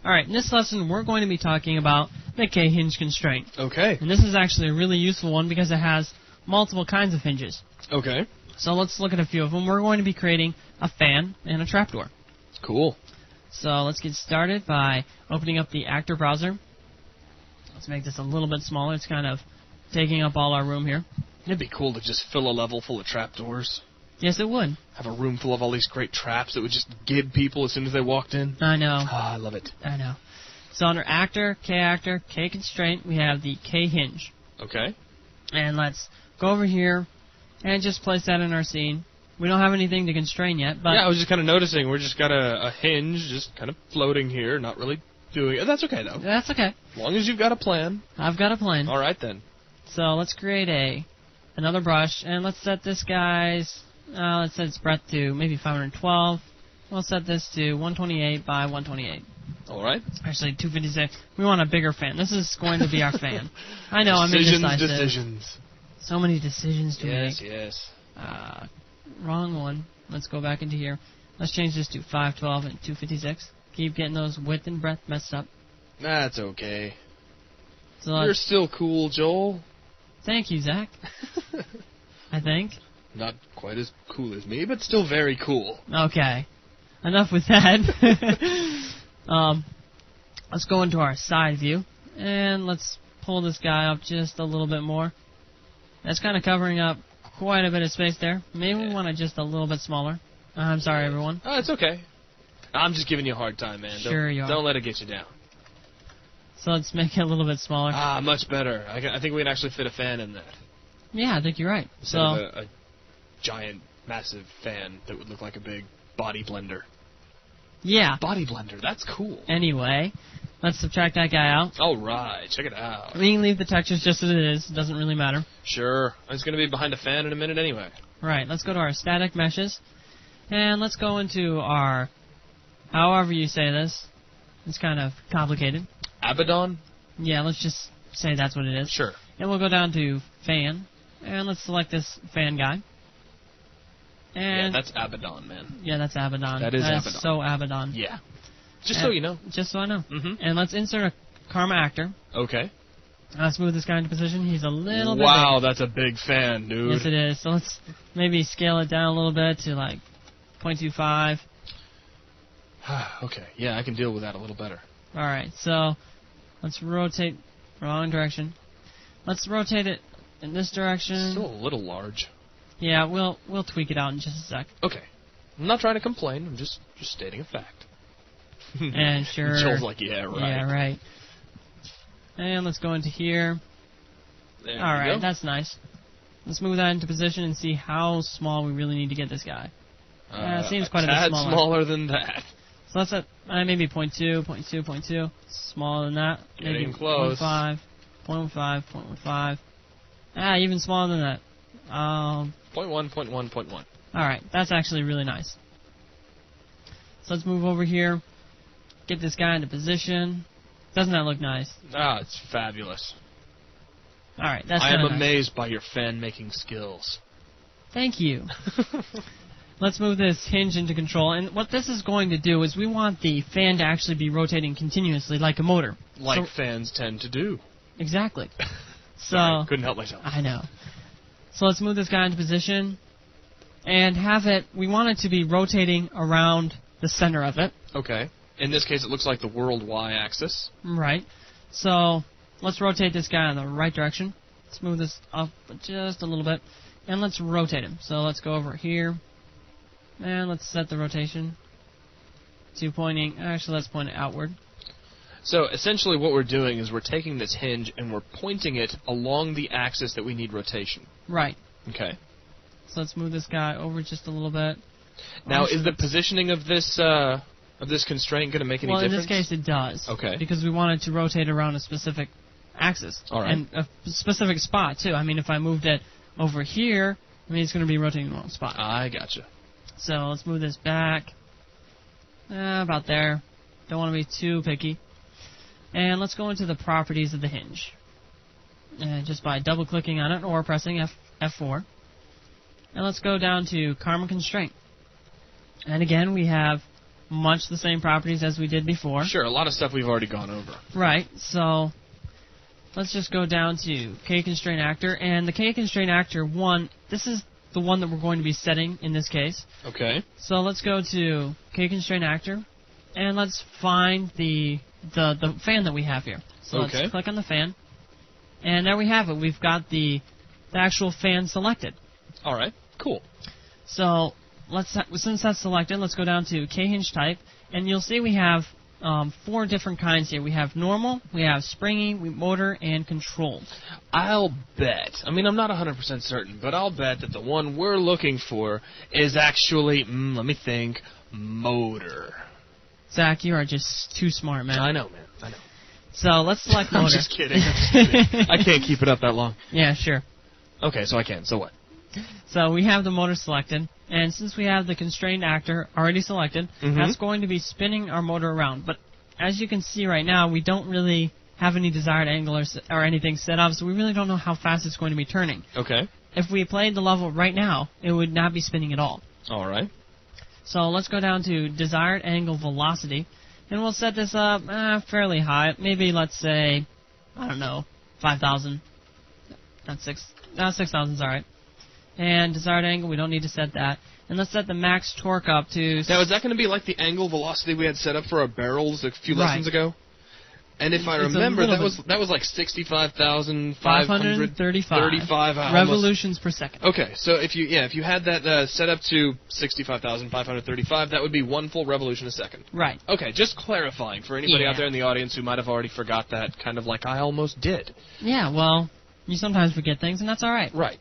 Alright, in this lesson we're going to be talking about the K-hinge constraint. Okay. And this is actually a really useful one because it has multiple kinds of hinges. Okay. So let's look at a few of them. We're going to be creating a fan and a trapdoor. Cool. So let's get started by opening up the actor browser. Let's make this a little bit smaller. It's kind of taking up all our room here. It'd be cool to just fill a level full of trapdoors. Yes, it would. Have a room full of all these great traps that would just gib people as soon as they walked in. I know. Ah, I love it. I know. So under actor, K constraint, we have the K-hinge. Okay. And let's go over here and just place that in our scene. We don't have anything to constrain yet, but... Yeah, I was just kind of noticing. We're just got a hinge just kind of floating here, not really doing it. That's okay, though. That's okay. As long as you've got a plan. I've got a plan. All right, then. So let's create another brush, and let's set this guy's... let's set its breadth to maybe 512. We'll set this to 128 by 128. All right. Actually, 256. We want a bigger fan. This is going to be our fan. I know, I'm indecisive. Decisions. So many decisions to make. Yes. Wrong one. Let's go back into here. Let's change this to 512 and 256. Keep getting those width and breadth messed up. That's okay. So You're still cool, Joel. thank you, Zach. I think. Not quite as cool as me, but still very cool. Okay. Enough with that. Let's go into our side view. And let's pull this guy up just a little bit more. That's kind of covering up quite a bit of space there. Maybe we want it just a little bit smaller. I'm sorry, everyone. Oh, it's okay. I'm just giving you a hard time, man. Sure you are. Don't let it get you down. So let's make it a little bit smaller. Much better. I think we can actually fit a fan in that. Yeah, I think you're right. Instead of a giant, massive fan that would look like a big body blender. Yeah. Body blender, that's cool. Anyway, let's subtract that guy out. All right, check it out. We can leave the textures just as it is. It doesn't really matter. Sure. It's going to be behind a fan in a minute anyway. Right, let's go to our static meshes. And let's go into our, however you say this. It's kind of complicated. Abaddon? Yeah, let's just say that's what it is. Sure. And we'll go down to fan. And let's select this fan guy. And yeah, that's Abaddon, man. Yeah, that's Abaddon. That is Abaddon. So Abaddon. Yeah. Just so you know. Just so I know. Mm-hmm. And let's insert a Karma actor. Okay. Let's move this guy into position. He's a little bit Wow, big. that's a big fan, dude. Yes, it is. So let's maybe scale it down a little bit to like 0.25. Okay. Yeah, I can deal with that a little better. All right. So let's rotate. Wrong direction. Let's rotate it in this direction. Still a little large. Yeah, we'll tweak it out in just a sec. Okay. I'm not trying to complain. I'm just stating a fact. And sure. Joel's like, yeah, right. Yeah, right. And let's go into here. There All right, go. that's nice. Let's move that into position and see how small we really need to get this guy. It seems quite a bit smaller. Smaller than that. So let's at maybe 0.2, 0.2, 0.2. Smaller than that. Getting maybe close. 0.5, 0.15, 0.15. Even smaller than that. 0.1, 0.1, 0.1. All right, that's actually really nice. So let's move over here. Get this guy into position. Doesn't that look nice? It's fabulous. All right, that's I am nice. amazed by your fan-making skills. Thank you. Let's move this hinge into control. And what this is going to do is we want the fan to actually be rotating continuously like a motor. Like fans tend to do. Exactly. So Sorry, couldn't help myself. I know. So let's move this guy into position and have it, we want it to be rotating around the center of it. Okay. In this case, it looks like the world Y-axis. Right. So let's rotate this guy in the right direction. Let's move this up just a little bit. And let's rotate him. So let's go over here. And let's set the rotation to pointing, actually let's point it outward. So essentially what we're doing is we're taking this hinge and we're pointing it along the axis that we need rotation. Right. Okay. So let's move this guy over just a little bit. Now, is the positioning of this constraint going to make any difference? Well, in this case it does. Okay. Because we want it to rotate around a specific axis. All right. And a specific spot, too. I mean, if I moved it over here, I mean, it's going to be rotating the wrong spot. I gotcha. So let's move this back. About there. Don't want to be too picky. And let's go into the properties of the hinge. Just by double-clicking on it or pressing F4. And let's go down to Karma Constraint. And again, we have much the same properties as we did before. Sure, a lot of stuff we've already gone over. Right, so let's just go down to K-Constraint Actor. And the K-Constraint Actor 1, this is the one that we're going to be setting in this case. Okay. So let's go to K-Constraint Actor, and let's find the fan that we have here. So let's click on the fan, and there we have it. We've got the actual fan selected. All right, cool. So since that's selected, let's go down to K-Hinge Type, and you'll see we have 4 different kinds here. We have normal, we have springy, motor, and controlled. I'll bet, I mean, I'm not 100% certain, but I'll bet that the one we're looking for is actually, let me think, motor. Zach, you are just too smart, man. I know, man, I know. So let's select motor. I'm just kidding. I can't keep it up that long. Yeah, sure. Okay, so I can. So what? So we have the motor selected, and since we have the constrained actor already selected, that's going to be spinning our motor around. But as you can see right now, we don't really have any desired angle or anything set up, so we really don't know how fast it's going to be turning. Okay. If we played the level right now, it would not be spinning at all. All right. So let's go down to desired angle velocity, and we'll set this up fairly high. Maybe, let's say, I don't know, 5,000. That's 6,000 is all right. And desired angle, we don't need to set that. And let's set the max torque up to... Now, is that going to be like the angle velocity we had set up for our barrels a few lessons ago? And if I remember, that was like 65,535 revolutions per second. Okay, so if you had that set up to 65,535, that would be 1 full revolution a second. Right. Okay, just clarifying for anybody out there in the audience who might have already forgot that, kind of like I almost did. Yeah, well, you sometimes forget things, and that's all right. Right.